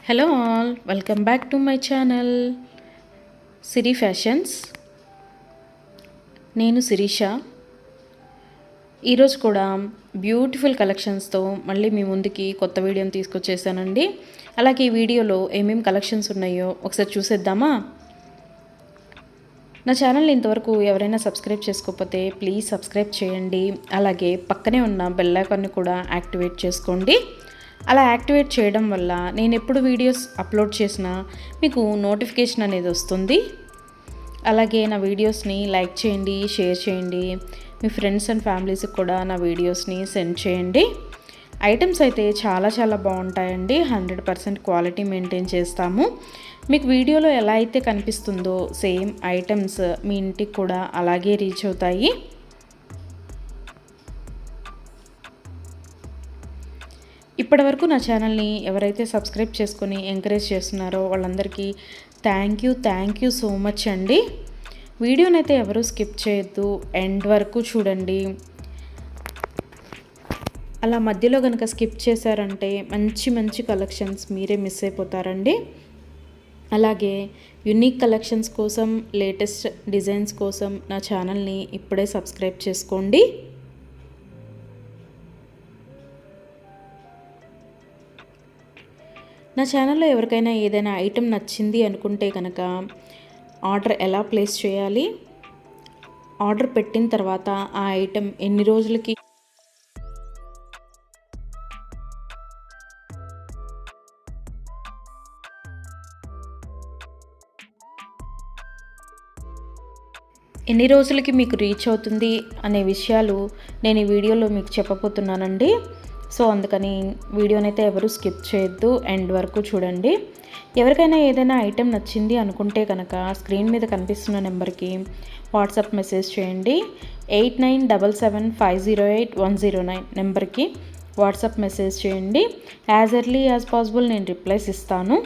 Hello all, welcome back to my channel Siri fashions. నేను శిరీష. ఈరోజు కూడా బ్యూటిఫుల్ కలెక్షన్స్తో మళ్ళీ మీ ముందుకి కొత్త వీడియోని తీసుకొచ్చేసానండి. అలాగే ఈ వీడియోలో ఏమేమి కలెక్షన్స్ ఉన్నాయో ఒకసారి చూసేద్దామా? నా ఛానల్ని ఇంతవరకు ఎవరైనా సబ్స్క్రైబ్ చేసుకోకపోతే ప్లీజ్ సబ్స్క్రైబ్ చేయండి. అలాగే పక్కనే ఉన్న బెల్ ఐకాన్ని కూడా యాక్టివేట్ చేసుకోండి. అలా యాక్టివేట్ చేయడం వల్ల నేను ఎప్పుడు వీడియోస్ అప్లోడ్ చేసినా మీకు నోటిఫికేషన్ అనేది వస్తుంది. అలాగే నా వీడియోస్ని లైక్ చేయండి, షేర్ చేయండి. మీ ఫ్రెండ్స్ అండ్ ఫ్యామిలీస్కి కూడా నా వీడియోస్ని సెండ్ చేయండి. ఐటమ్స్ అయితే చాలా బాగుంటాయండి. 100% క్వాలిటీ మెయింటైన్ చేస్తాము. మీకు వీడియోలో ఎలా అయితే కనిపిస్తుందో సేమ్ ఐటమ్స్ మీ ఇంటికి కూడా అలాగే రీచ్ అవుతాయి. ఇప్పటివరకు నా ఛానల్ని ఎవరైతే సబ్స్క్రైబ్ చేసుకొని ఎంకరేజ్ చేస్తున్నారో వాళ్ళందరికీ థ్యాంక్ యూ సో మచ్ అండి. వీడియోనైతే ఎవరు స్కిప్ చేయొద్దు, ఎండ్ వరకు చూడండి. అలా మధ్యలో కనుక స్కిప్ చేశారంటే మంచి కలెక్షన్స్ మీరే మిస్ అయిపోతారండి. అలాగే యునిక్ కలెక్షన్స్ కోసం, లేటెస్ట్ డిజైన్స్ కోసం నా ఛానల్ని ఇప్పుడే సబ్స్క్రైబ్ చేసుకోండి. నా ఛానల్లో ఎవరికైనా ఏదైనా ఐటెం నచ్చింది అనుకుంటే కనుక ఆర్డర్ ఎలా ప్లేస్ చేయాలి, ఆర్డర్ పెట్టిన తర్వాత ఆ ఐటెం ఎన్ని రోజులకి మీకు రీచ్ అవుతుంది అనే విషయాలు నేను ఈ వీడియోలో మీకు చెప్పబోతున్నానండి. సో అందుకని వీడియోనైతే ఎవరు స్కిప్ చేయొద్దు, ఎండ్ వరకు చూడండి. ఎవరికైనా ఏదైనా ఐటెం నచ్చింది అనుకుంటే కనుక స్క్రీన్ మీద కనిపిస్తున్న నెంబర్కి వాట్సాప్ మెసేజ్ చేయండి. 8977508109 నెంబర్కి వాట్సాప్ మెసేజ్ చేయండి. యాజ్ ఎర్లీ యాజ్ పాసిబుల్ నేను రిప్లైస్ ఇస్తాను.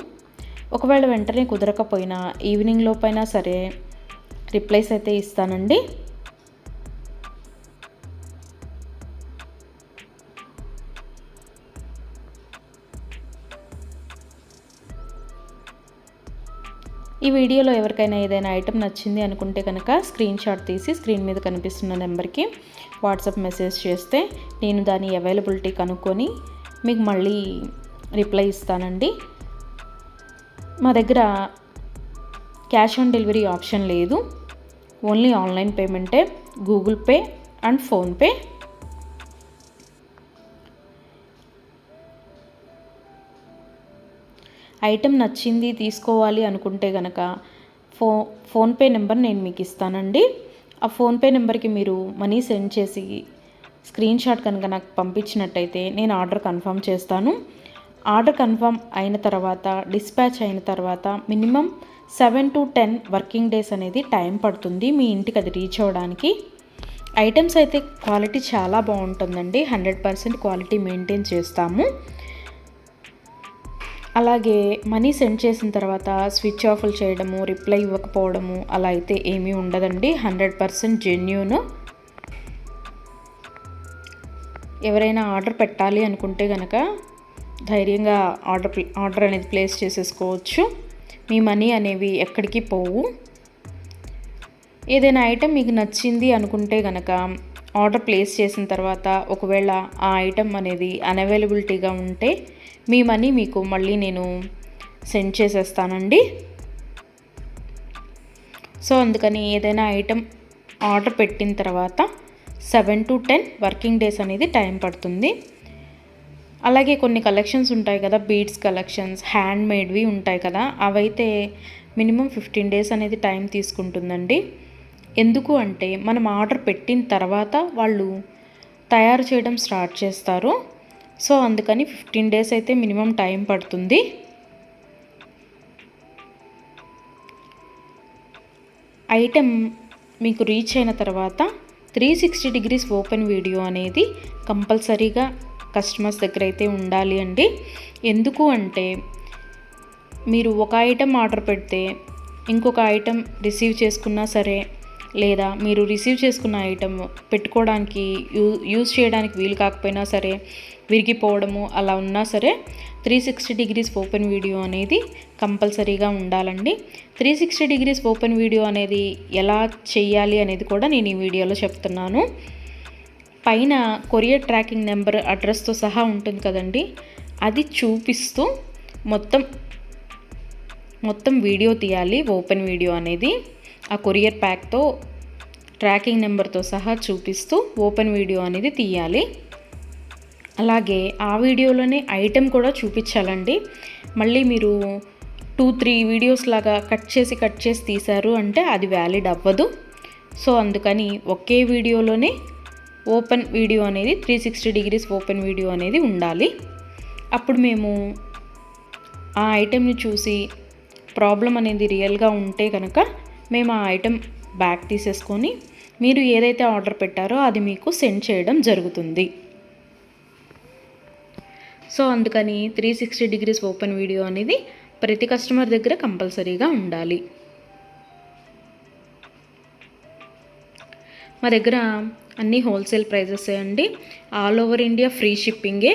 ఒకవేళ వెంటనే కుదరకపోయినా ఈవినింగ్ లోపైనా సరే రిప్లైస్ అయితే ఇస్తానండి. ఈ వీడియోలో ఎవరికైనా ఏదైనా ఐటెం నచ్చింది అనుకుంటే కనుక స్క్రీన్ షాట్ తీసి స్క్రీన్ మీద కనిపిస్తున్న నెంబర్కి వాట్సాప్ మెసేజ్ చేస్తే నేను దాని అవైలబిలిటీ కనుక్కొని మీకు మళ్ళీ రిప్లై ఇస్తానండి. మా దగ్గర క్యాష్ ఆన్ డెలివరీ ఆప్షన్ లేదు, ఓన్లీ ఆన్లైన్ పేమెంటే, Google Pay and PhonePe. Item నచ్చింది తీసుకోవాలి అనుకుంటే కనుక ఫోన్పే నెంబర్ నేను మీకు ఇస్తానండి. ఆ ఫోన్పే నెంబర్కి మీరు మనీ సెండ్ చేసి స్క్రీన్ షాట్ కనుక నాకు పంపించినట్టయితే నేను ఆర్డర్ కన్ఫర్మ్ చేస్తాను. ఆర్డర్ కన్ఫర్మ్ అయిన తర్వాత, డిస్పాచ్ అయిన తర్వాత మినిమం 7 to 10 వర్కింగ్ డేస్ అనేది టైం పడుతుంది మీ ఇంటికి అది రీచ్ అవ్వడానికి. ఐటమ్స్ అయితే క్వాలిటీ చాలా బాగుంటుందండి. 100% క్వాలిటీ మెయింటైన్ చేస్తాము. అలాగే మనీ సెండ్ చేసిన తర్వాత స్విచ్ ఆఫ్లు చేయడము, రిప్లై ఇవ్వకపోవడము అలా అయితే ఏమీ ఉండదండి. 100% జెన్యూన్. ఎవరైనా ఆర్డర్ పెట్టాలి అనుకుంటే కనుక ధైర్యంగా ఆర్డర్ అనేది ప్లేస్ చేసేసుకోవచ్చు. మీ మనీ అనేవి ఎక్కడికి పోవు. ఏదైనా ఐటెం మీకు నచ్చింది అనుకుంటే కనుక ఆర్డర్ ప్లేస్ చేసిన తర్వాత ఒకవేళ ఆ ఐటెం అనేది అన్అవైలబిలిటీగా ఉంటే మీ మనీ మీకు మళ్ళీ నేను సెండ్ చేసేస్తానండి. సో అందుకని ఏదైనా ఐటెం ఆర్డర్ పెట్టిన తర్వాత 7 to 10 వర్కింగ్ డేస్ అనేది టైం పడుతుంది. అలాగే కొన్ని కలెక్షన్స్ ఉంటాయి కదా, బీడ్స్ కలెక్షన్స్, హ్యాండ్ మేడ్వి ఉంటాయి కదా, అవైతే మినిమం 15 డేస్ అనేది టైం తీసుకుంటుందండి. ఎందుకు అంటే మనం ఆర్డర్ పెట్టిన తర్వాత వాళ్ళు తయారు చేయడం స్టార్ట్ చేస్తారు. సో అందుకని 15 డేస్ అయితే మినిమం టైం పడుతుంది. ఐటెం మీకు రీచ్ అయిన తర్వాత 360 degrees ఓపెన్ వీడియో అనేది కంపల్సరీగా కస్టమర్స్ దగ్గర అయితే ఉండాలి అండి. ఎందుకు అంటే మీరు ఒక ఐటెం ఆర్డర్ పెడితే ఇంకొక ఐటెం రిసీవ్ చేసుకున్నా సరే, లేదా మీరు రిసీవ్ చేసుకున్న ఐటమ్ పెట్టుకోవడానికి యూజ్ చేయడానికి వీలు కాకపోయినా సరే విరిగిపోవడము అలా ఉన్నా సరే 360 డిగ్రీస్ ఓపెన్ వీడియో అనేది కంపల్సరీగా ఉండాలండి. 360 డిగ్రీస్ ఓపెన్ వీడియో అనేది ఎలా చేయాలి అనేది కూడా నేను ఈ వీడియోలో చెప్తున్నాను. పైన కొరియర్ ట్రాకింగ్ నెంబర్ అడ్రస్తో సహా ఉంటుంది కదండి, అది చూపిస్తూ మొత్తం వీడియో తీయాలి. ఓపెన్ వీడియో అనేది ఆ కొరియర్ ప్యాక్తో ట్రాకింగ్ నెంబర్తో సహా చూపిస్తూ ఓపెన్ వీడియో అనేది తీయాలి. అలాగే ఆ వీడియోలోనే ఐటెం కూడా చూపించాలండి. మళ్ళీ మీరు 2-3 వీడియోస్ లాగా కట్ చేసి తీశారు అంటే అది వ్యాలిడ్ అవ్వదు. సో అందుకని ఒకే వీడియోలోనే ఓపెన్ వీడియో అనేది 360 డిగ్రీస్ ఓపెన్ వీడియో అనేది ఉండాలి. అప్పుడు మేము ఆ ఐటెంని చూసి ప్రాబ్లం అనేది రియల్గా ఉంటే కనుక మేము ఆ ఐటెం బ్యాక్ తీసేసుకొని మీరు ఏదైతే ఆర్డర్ పెట్టారో అది మీకు సెండ్ చేయడం జరుగుతుంది. సో అందుకని 360 డిగ్రీస్ ఓపెన్ వీడియో అనేది ప్రతి కస్టమర్ దగ్గర కంపల్సరీగా ఉండాలి. మా దగ్గర అన్నీ హోల్సేల్ ప్రైజెస్ అండి. ఆల్ ఓవర్ ఇండియా ఫ్రీ షిప్పింగే.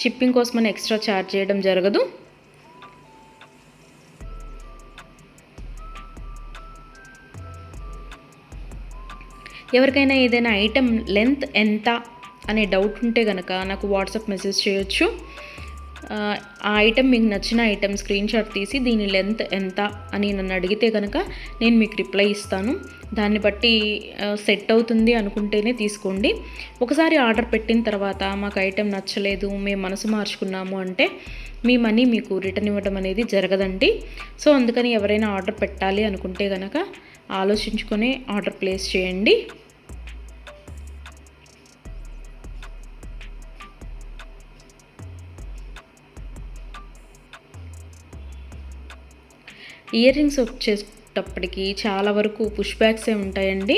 షిప్పింగ్ కోసం మనం ఎక్స్ట్రా ఛార్జ్ చేయడం జరగదు. ఎవరికైనా ఏదైనా ఐటెం లెంత్ ఎంత అనే డౌట్ ఉంటే కనుక నాకు వాట్సాప్ మెసేజ్ చేయొచ్చు. ఆ ఐటెం మీకు నచ్చిన ఐటెం స్క్రీన్ షాట్ తీసి దీని లెంత్ ఎంత అని నన్ను అడిగితే కనుక నేను మీకు రిప్లై ఇస్తాను. దాన్ని బట్టి సెట్ అవుతుంది అనుకుంటేనే తీసుకోండి. ఒకసారి ఆర్డర్ పెట్టిన తర్వాత మాకు ఐటెం నచ్చలేదు, మేము మనసు మార్చుకున్నాము అంటే మీ మనీ మీకు రిటర్న్ ఇవ్వడం అనేది జరగదండి. సో అందుకని ఎవరైనా ఆర్డర్ పెట్టాలి అనుకుంటే కనుక ఆలోచించుకొని ఆర్డర్ ప్లేస్ చేయండి. ఇయర్ రింగ్స్ వచ్చేటప్పటికి చాలా వరకు పుష్ బ్యాగ్సే ఉంటాయండి.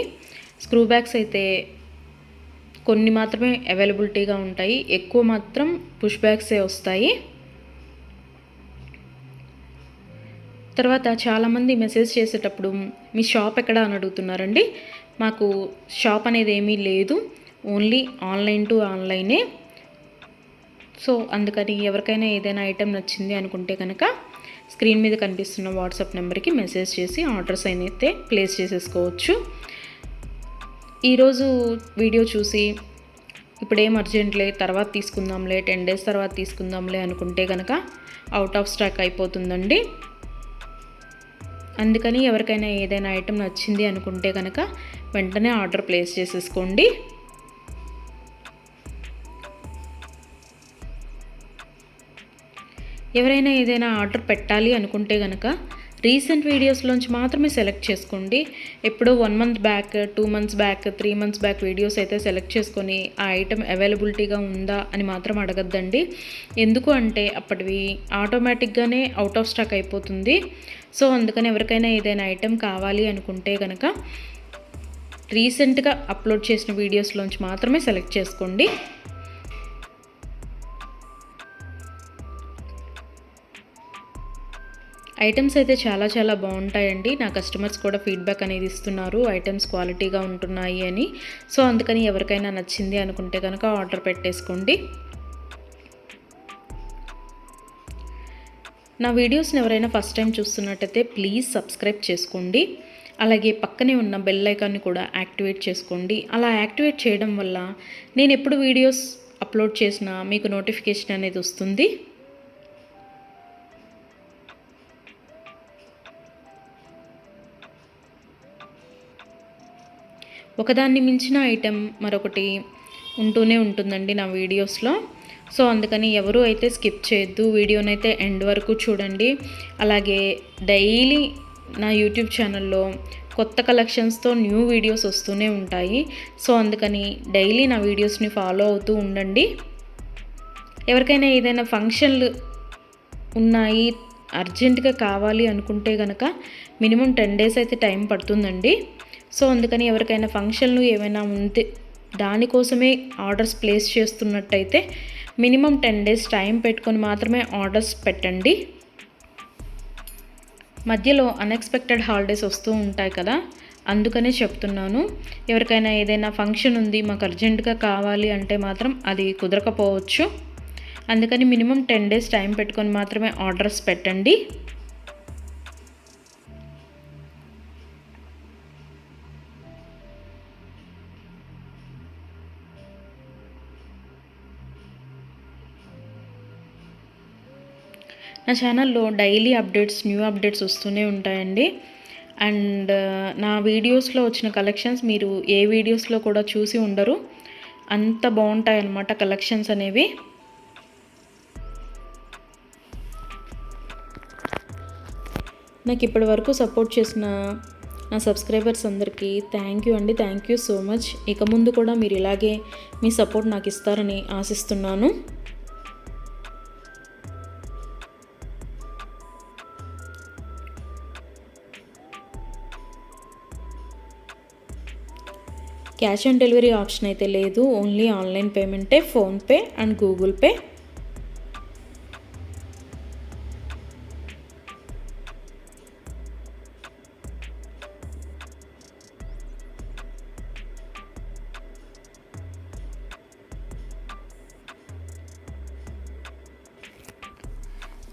స్క్రూ బ్యాగ్స్ అయితే కొన్ని మాత్రమే అవైలబిలిటీగా ఉంటాయి, ఎక్కువ మాత్రం పుష్ బ్యాగ్సే వస్తాయి. తర్వాత చాలామంది మెసేజ్ చేసేటప్పుడు మీ షాప్ ఎక్కడ అని అడుగుతున్నారండి. మాకు షాప్ అనేది ఏమీ లేదు, ఓన్లీ ఆన్లైన్ టు ఆన్లైనే. సో అందుకని ఎవరికైనా ఏదైనా ఐటెం నచ్చింది అనుకుంటే కనుక స్క్రీన్ మీద కనిపిస్తున్న వాట్సాప్ నెంబర్కి మెసేజ్ చేసి ఆర్డర్స్ అయితే ప్లేస్ చేసేసుకోవచ్చు. ఈరోజు వీడియో చూసి ఇప్పుడేం అర్జెంట్లే తర్వాత తీసుకుందాంలే, 10 days తర్వాత తీసుకుందాంలే అనుకుంటే కనుక అవుట్ ఆఫ్ స్టాక్ అయిపోతుందండి. అందుకని ఎవరికైనా ఏదైనా ఐటెం నచ్చింది అనుకుంటే కనుక వెంటనే ఆర్డర్ ప్లేస్ చేసేసుకోండి. ఎవరైనా ఏదైనా ఆర్డర్ పెట్టాలి అనుకుంటే కనుక రీసెంట్ వీడియోస్లోంచి మాత్రమే సెలెక్ట్ చేసుకోండి. ఎప్పుడో 1 month back, 2 months back, 3 months back videos అయితే సెలెక్ట్ చేసుకొని ఆ ఐటెం అవైలబిలిటీగా ఉందా అని మాత్రం అడగద్దండి. ఎందుకు అంటే అప్పటివి ఆటోమేటిక్గానే అవుట్ ఆఫ్ స్టాక్ అయిపోతుంది. సో అందుకని ఎవరికైనా ఏదైనా ఐటెం కావాలి అనుకుంటే కనుక రీసెంట్గా అప్లోడ్ చేసిన వీడియోస్లోంచి మాత్రమే సెలెక్ట్ చేసుకోండి. ఐటమ్స్ అయితే చాలా బాగుంటాయండి. నా కస్టమర్స్ కూడా ఫీడ్బ్యాక్ అనేది ఇస్తున్నారు, ఐటమ్స్ క్వాలిటీగా ఉంటున్నాయి అని. సో అందుకని ఎవరికైనా నచ్చింది అనుకుంటే కనుక ఆర్డర్ పెట్టేసుకోండి. నా వీడియోస్ని ఎవరైనా ఫస్ట్ టైం చూస్తున్నట్టయితే ప్లీజ్ సబ్స్క్రైబ్ చేసుకోండి. అలాగే పక్కనే ఉన్న బెల్ ఐకాన్ని కూడా యాక్టివేట్ చేసుకోండి. అలా యాక్టివేట్ చేయడం వల్ల నేను ఎప్పుడు వీడియోస్ అప్లోడ్ చేసినా మీకు నోటిఫికేషన్ అనేది వస్తుంది. ఒకదాన్ని మించిన ఐటెం మరొకటి ఉంటూనే ఉంటుందండి నా వీడియోస్లో. సో అందుకని ఎవరు అయితే స్కిప్ చేయొద్దు, వీడియోనైతే ఎండ్ వరకు చూడండి. అలాగే డైలీ నా యూట్యూబ్ ఛానల్లో కొత్త కలెక్షన్స్తో న్యూ వీడియోస్ వస్తూనే ఉంటాయి. సో అందుకని డైలీ నా వీడియోస్ని ఫాలో అవుతూ ఉండండి. ఎవరికైనా ఏదైనా ఫంక్షన్లు ఉన్నాయి, అర్జెంటుగా కావాలి అనుకుంటే కనుక మినిమం 10 days అయితే టైం పడుతుందండి. సో అందుకని ఎవరికైనా ఫంక్షన్లు ఏమైనా ఉంటే దానికోసమే ఆర్డర్స్ ప్లేస్ చేస్తున్నట్టయితే మినిమం 10 days టైం పెట్టుకొని మాత్రమే ఆర్డర్స్ పెట్టండి. మధ్యలో అన్ఎక్స్పెక్టెడ్ హాలిడేస్ వస్తూ ఉంటాయి కదా, అందుకనే చెప్తున్నాను. ఎవరికైనా ఏదైనా ఫంక్షన్ ఉంది, మాకు అర్జెంటుగా కావాలి అంటే మాత్రం అది కుదరకపోవచ్చు. అందుకని మినిమం 10 డేస్ టైం పెట్టుకొని మాత్రమే ఆర్డర్స్ పెట్టండి. నా ఛానల్లో డైలీ అప్డేట్స్, న్యూ అప్డేట్స్ వస్తూనే ఉంటాయండి. అండ్ నా వీడియోస్లో వచ్చిన కలెక్షన్స్ మీరు ఏ వీడియోస్లో కూడా చూసి ఉండరు. అంత బాగుంటాయి అన్నమాట కలెక్షన్స్ అనేవి. నాకు ఇప్పటి వరకు సపోర్ట్ చేసిన నా సబ్స్క్రైబర్స్ అందరికీ థ్యాంక్ యూ అండి. Thank you so much. ఇక ముందు కూడా మీరు ఇలాగే మీ సపోర్ట్ నాకు ఇస్తారని ఆశిస్తున్నాను. క్యాష్ ఆన్ డెలివరీ ఆప్షన్ అయితే లేదు, ఓన్లీ ఆన్లైన్ పేమెంటే, ఫోన్పే అండ్ గూగుల్ పే.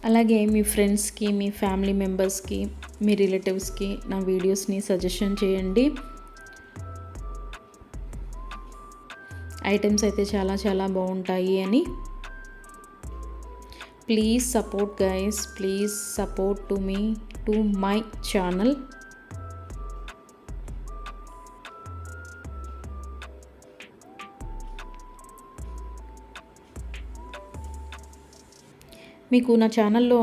అలాగే మీ ఫ్రెండ్స్కి, మీ ఫ్యామిలీ మెంబర్స్కి, మీ రిలేటివ్స్కి నా వీడియోస్ని సజెషన్ చేయండి. ఐటమ్స్ అయితే చాలా చాలా బాగుంటాయి అని. Please support guys, please support to my channel. మీకు నా ఛానల్లో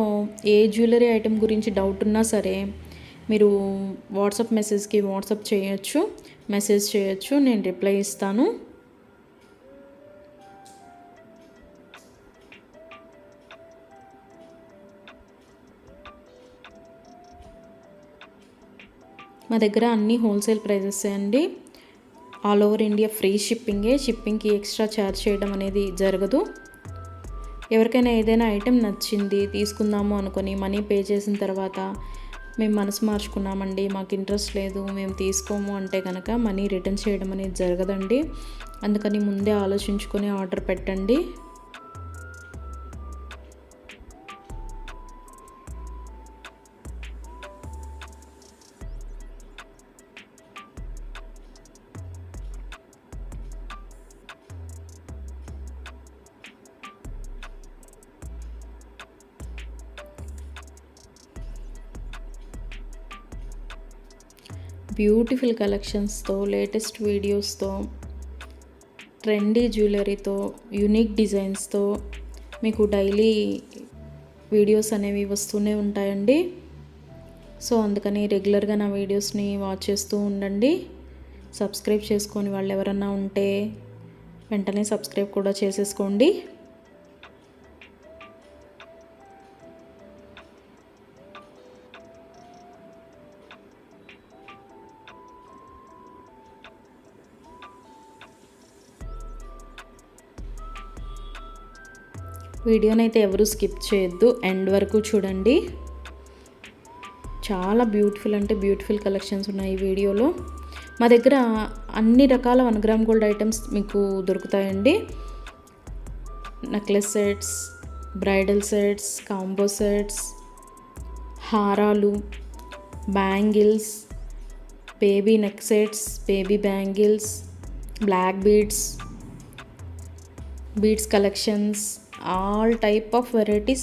ఏ జ్యువెలరీ ఐటెం గురించి డౌట్ ఉన్నా సరే మీరు వాట్సాప్ మెసేజ్కి మెసేజ్ చేయొచ్చు, నేను రిప్లై ఇస్తాను. మా దగ్గర అన్నీ హోల్సేల్ ప్రైజెస్ అండి. ఆల్ ఓవర్ ఇండియా ఫ్రీ షిప్పింగ్కి ఎక్స్ట్రా ఛార్జ్ చేయడం అనేది జరగదు. ఎవరికైనా ఏదైనా ఐటెం నచ్చింది తీసుకుందాము అనుకొని మనీ పే చేసిన తర్వాత మేము మనసు మార్చుకున్నామండి, మాకు ఇంట్రెస్ట్ లేదు, మేము తీసుకోము అంటే కనుక మనీ రిటర్న్ చేయడం అనేది జరగదండి. అందుకని ముందే ఆలోచించుకొని ఆర్డర్ పెట్టండి. బ్యూటిఫుల్ కలెక్షన్స్తో, లేటెస్ట్ వీడియోస్తో, ట్రెండీ జ్యువెలరీతో, యూనిక్ డిజైన్స్తో మీకు డైలీ వీడియోస్ అనేవి వస్తూనే ఉంటాయండి. సో అందుకని రెగ్యులర్గా నా వీడియోస్ని వాచ్ చేస్తూ ఉండండి. సబ్స్క్రైబ్ చేసుకొని వాళ్ళు ఎవరన్నా ఉంటే వెంటనే సబ్స్క్రైబ్ కూడా చేసేసుకోండి. వీడియోనైతే ఎవరు స్కిప్ చేయొద్దు, ఎండ్ వరకు చూడండి. చాలా బ్యూటిఫుల్ అంటే బ్యూటిఫుల్ కలెక్షన్స్ ఉన్నాయి ఈ వీడియోలో. మా దగ్గర అన్ని రకాల 1 గ్రామ్ గోల్డ్ ఐటమ్స్ మీకు దొరుకుతాయండి. Necklace sets, bridal sets, combo sets, హారాలు, bangles, baby neck sets, baby bangles, black beads collections, all type of varieties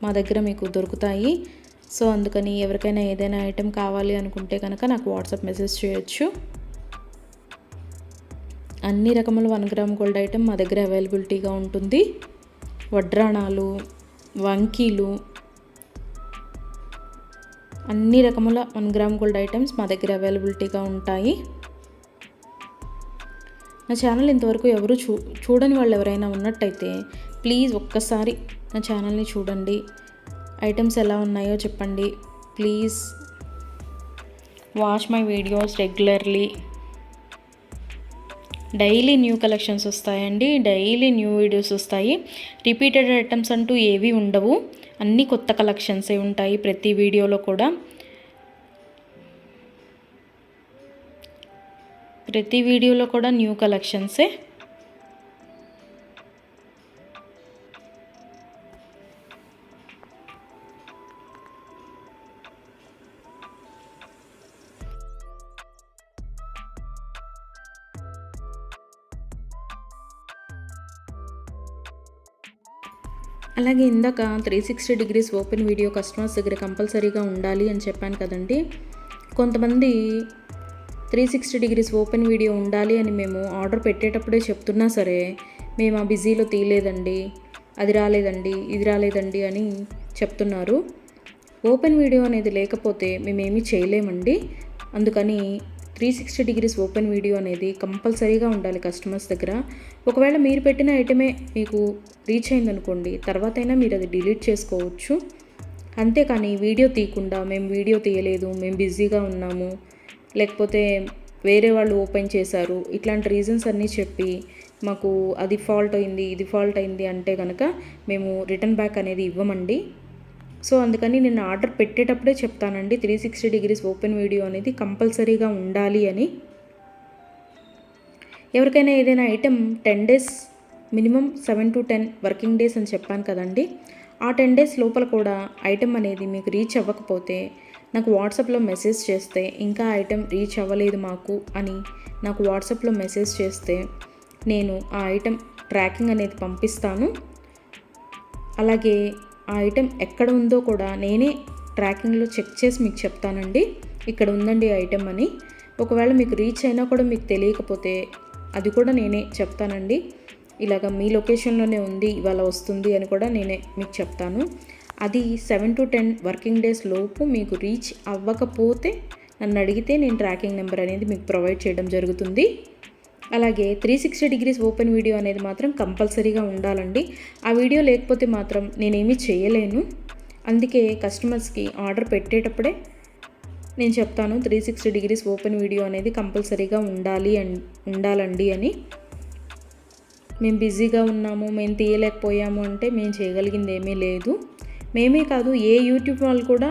మా దగ్గర మీకు దొరుకుతాయి. సో అందుకని ఎవరికైనా ఏదైనా ఐటెం కావాలి అనుకుంటే కనుక నాకు వాట్సాప్ మెసేజ్ చేయొచ్చు. అన్ని రకముల 1 గ్రామ్ గోల్డ్ ఐటెం మా దగ్గర అవైలబిలిటీగా ఉంటుంది. వడ్రాణాలు, వంకీలు, అన్ని రకముల 1 గ్రామ్ గోల్డ్ ఐటమ్స్ మా దగ్గర అవైలబిలిటీగా ఉంటాయి. నా ఛానల్ ఇంతవరకు ఎవరు చూడని వాళ్ళు ఎవరైనా ఉన్నట్టయితే ప్లీజ్ ఒక్కసారి నా ఛానల్ని చూడండి. ఐటమ్స్ ఎలా ఉన్నాయో చెప్పండి. Please watch my videos regularly. Daily new collections వస్తాయండి, డైలీ న్యూ వీడియోస్ వస్తాయి. రిపీటెడ్ ఐటమ్స్ అంటూ ఏవి ఉండవు, అన్నీ కొత్త కలెక్షన్సే ఉంటాయి ప్రతి వీడియోలో కూడా. ప్రతి వీడియోలో కూడా న్యూ కలెక్షన్సే. అలాగే ఇందాక 360 డిగ్రీస్ ఓపెన్ వీడియో కస్టమర్స్ దగ్గర కంపల్సరీగా ఉండాలి అని చెప్పాను కదండి. కొంతమంది 360 డిగ్రీస్ ఓపెన్ వీడియో ఉండాలి అని మేము ఆర్డర్ పెట్టేటప్పుడే చెప్తున్నా సరే, మేము ఆ బిజీలో తీయలేదండి, అది రాలేదండి, ఇది రాలేదండి అని చెప్తున్నారు. ఓపెన్ వీడియో అనేది లేకపోతే మేమేమీ చేయలేమండి. అందుకని 360 డిగ్రీస్ ఓపెన్ వీడియో అనేది కంపల్సరీగా ఉండాలి కస్టమర్స్ దగ్గర. ఒకవేళ మీరు పెట్టిన ఐటమే మీకు రీచ్ అయిందనుకోండి, తర్వాత అయినా మీరు అది డిలీట్ చేసుకోవచ్చు. అంతేకాని వీడియో తీయకుండా మేము వీడియో తీయలేదు, మేము బిజీగా ఉన్నాము, లేకపోతే వేరే వాళ్ళు ఓపెన్ చేశారు, ఇట్లాంటి రీజన్స్ అన్నీ చెప్పి మాకు అది ఫాల్ట్ అయింది, ఇది ఫాల్ట్ అయింది అంటే కనుక మేము రిటర్న్ బ్యాక్ అనేది ఇవ్వమండి. సో అందుకని నేను ఆర్డర్ పెట్టేటప్పుడే చెప్తానండి 360 డిగ్రీస్ ఓపెన్ వీడియో అనేది కంపల్సరీగా ఉండాలి అని. ఎవరికైనా ఏదైనా item 10 days minimum 7 to 10 working days అని చెప్పాను కదండి. ఆ 10 డేస్ లోపల కూడా ఐటెం అనేది మీకు రీచ్ అవ్వకపోతే నాకు వాట్సాప్లో మెసేజ్ చేస్తే, ఇంకా ఐటెం రీచ్ అవ్వలేదు మాకు అని నాకు వాట్సాప్లో మెసేజ్ చేస్తే నేను ఆ ఐటెం ట్రాకింగ్ అనేది పంపిస్తాను. అలాగే ఆ ఐటెం ఎక్కడ ఉందో కూడా నేనే ట్రాకింగ్లో చెక్ చేసి మీకు చెప్తానండి, ఇక్కడ ఉందండి ఐటెం అని. ఒకవేళ మీకు రీచ్ అయినా కూడా మీకు తెలియకపోతే అది కూడా నేనే చెప్తానండి, ఇలాగ మీ లొకేషన్లోనే ఉంది, ఇవాళ వస్తుంది అని కూడా నేనే మీకు చెప్తాను. అది 7 to 10 వర్కింగ్ డేస్ లోపు మీకు రీచ్ అవ్వకపోతే నన్ను అడిగితే నేను ట్రాకింగ్ నెంబర్ అనేది మీకు ప్రొవైడ్ చేయడం జరుగుతుంది. అలాగే 360 డిగ్రీస్ ఓపెన్ వీడియో అనేది మాత్రం కంపల్సరీగా ఉండాలండి. ఆ వీడియో లేకపోతే మాత్రం నేనేమీ చేయలేను. అందుకే కస్టమర్స్కి ఆర్డర్ పెట్టేటప్పుడే నేను చెప్తాను 360 డిగ్రీస్ ఓపెన్ వీడియో అనేది కంపల్సరీగా ఉండాలండి అని. మేము బిజీగా ఉన్నాము, మేము తీయలేకపోయాము అంటే మేము చేయగలిగింది ఏమీ లేదు. మేమే కాదు, ఏ యూట్యూబ్ వాళ్ళు కూడా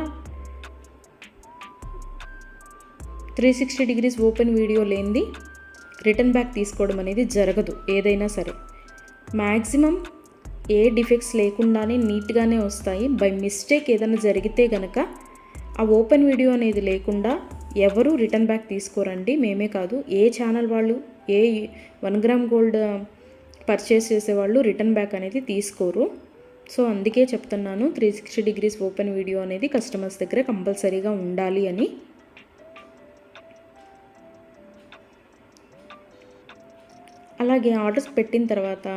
360 డిగ్రీస్ ఓపెన్ వీడియో లేనిది రిటర్న్ బ్యాక్ తీసుకోవడం అనేది జరగదు. ఏదైనా సరే మ్యాక్సిమం ఏ డిఫెక్ట్స్ లేకుండానే నీట్గానే వస్తాయి. బై మిస్టేక్ ఏదైనా జరిగితే కనుక ఆ ఓపెన్ వీడియో అనేది లేకుండా ఎవరు రిటర్న్ బ్యాక్ తీసుకోరండి. మేమే కాదు, ఏ ఛానల్ వాళ్ళు, ఏ 1 గ్రామ్ గోల్డ్ పర్చేస్ చేసేవాళ్ళు రిటర్న్ బ్యాక్ అనేది తీసుకోరు. సో అందుకే చెప్తున్నాను 360 డిగ్రీస్ ఓపెన్ వీడియో అనేది కస్టమర్స్ దగ్గర కంపల్సరీగా ఉండాలి అని. అలాగే ఆర్డర్స్ పెట్టిన తర్వాత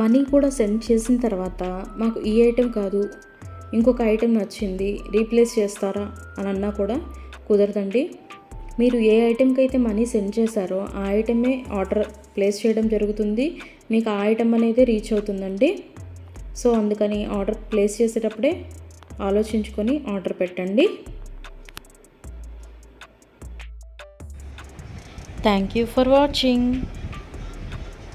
మనీ కూడా సెండ్ చేసిన తర్వాత మాకు ఈ ఐటెం కాదు, ఇంకొక ఐటెం నచ్చింది, రీప్లేస్ చేస్తారా అని అన్నా కూడా కుదరదండి. మీరు ఏ ఐటెంకి అయితే మనీ సెండ్ చేశారో ఆ ఐటమే ఆర్డర్ ప్లేస్ చేయడం జరుగుతుంది. మీకు ఆ ఐటెం అనేది రీచ్ అవుతుందండి. సో అందుకని ఆర్డర్ ప్లేస్ చేసేటప్పుడే ఆలోచించుకొని ఆర్డర్ పెట్టండి. Thank you for watching.